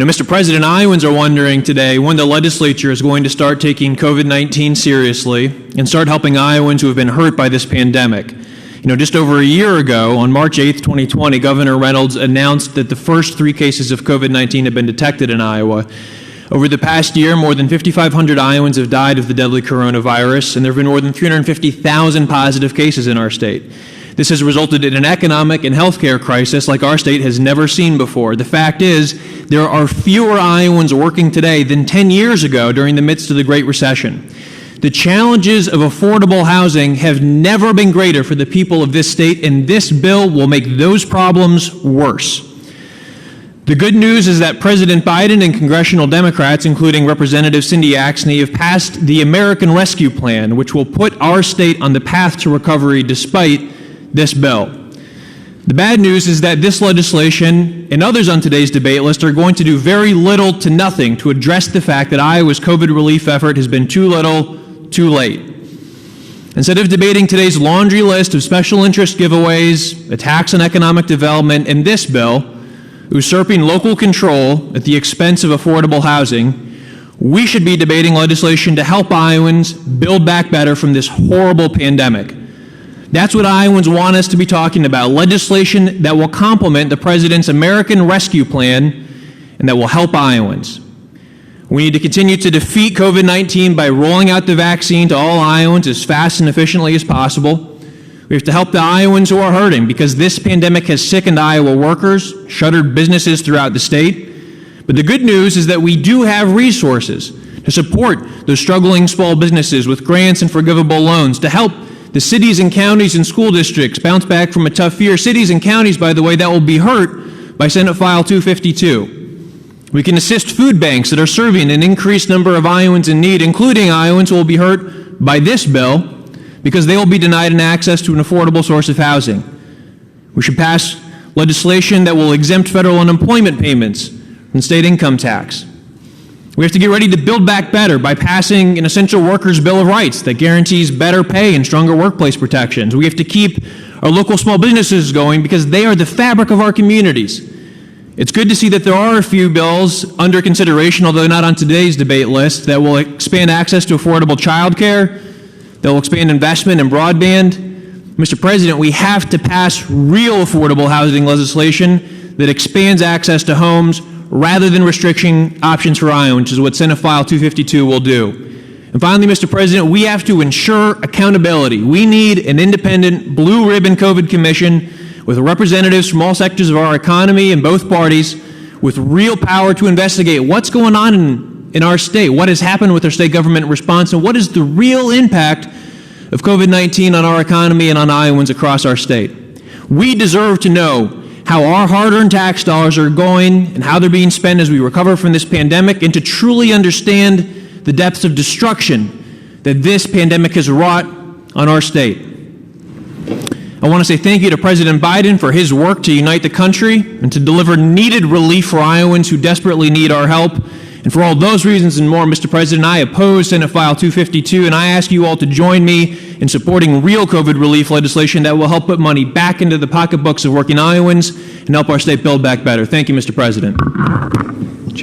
Mr. President, Iowans are wondering today when the legislature is going to start taking COVID-19 seriously and start helping Iowans who have been hurt by this pandemic. Just over a year ago, on March 8th, 2020, Governor Reynolds announced that the first 3 cases of COVID-19 have been detected in Iowa. Over the past year, more than 5,500 Iowans have died of the deadly coronavirus, and there have been more than 350,000 positive cases in our state. This has resulted in an economic and healthcare crisis like our state has never seen before. The fact is, there are fewer Iowans working today than 10 years ago during the midst of the Great Recession. The challenges of affordable housing have never been greater for the people of this state, and this bill will make those problems worse. The good news is that President Biden and congressional Democrats, including Representative Cindy Axne, have passed the American Rescue Plan, which will put our state on the path to recovery despite this bill. The bad news is that this legislation and others on today's debate list are going to do very little to nothing to address the fact that Iowa's COVID relief effort has been too little, too late. Instead of debating today's laundry list of special interest giveaways, attacks on economic development, and this bill, usurping local control at the expense of affordable housing, we should be debating legislation to help Iowans build back better from this horrible pandemic. That's what Iowans want us to be talking about, legislation that will complement the President's American Rescue Plan and that will help Iowans. We need to continue to defeat COVID-19 by rolling out the vaccine to all Iowans as fast and efficiently as possible. We have to help the Iowans who are hurting because this pandemic has sickened Iowa workers, shuttered businesses throughout the state. But the good news is that we do have resources to support those struggling small businesses with grants and forgivable loans, to help the cities and counties and school districts bounce back from a tough year. Cities and counties, by the way, that will be hurt by Senate File 252. We can assist food banks that are serving an increased number of Iowans in need, including Iowans who will be hurt by this bill because they will be denied an access to an affordable source of housing. We should pass legislation that will exempt federal unemployment payments from state income tax. We have to get ready to build back better by passing an Essential Workers Bill of Rights that guarantees better pay and stronger workplace protections. We have to keep our local small businesses going because they are the fabric of our communities. It's good to see that there are a few bills under consideration, although not on today's debate list, that will expand access to affordable child care, that will expand investment in broadband. Mr. President, we have to pass real affordable housing legislation that expands access to homes rather than restriction options for Iowans, which is what Senate File 252 will do. And finally, Mr. President, we have to ensure accountability. We need an independent blue ribbon COVID commission with representatives from all sectors of our economy and both parties with real power to investigate what's going on in our state, what has happened with our state government response, and what is the real impact of COVID-19 on our economy and on Iowans across our state. We deserve to know how our hard-earned tax dollars are going and how they're being spent as we recover from this pandemic, and to truly understand the depths of destruction that this pandemic has wrought on our state. I want to say thank you to President Biden for his work to unite the country and to deliver needed relief for Iowans who desperately need our help. And for all those reasons and more, Mr. President, I oppose Senate File 252, and I ask you all to join me in supporting real COVID relief legislation that will help put money back into the pocketbooks of working Iowans and help our state build back better. Thank you, Mr. President.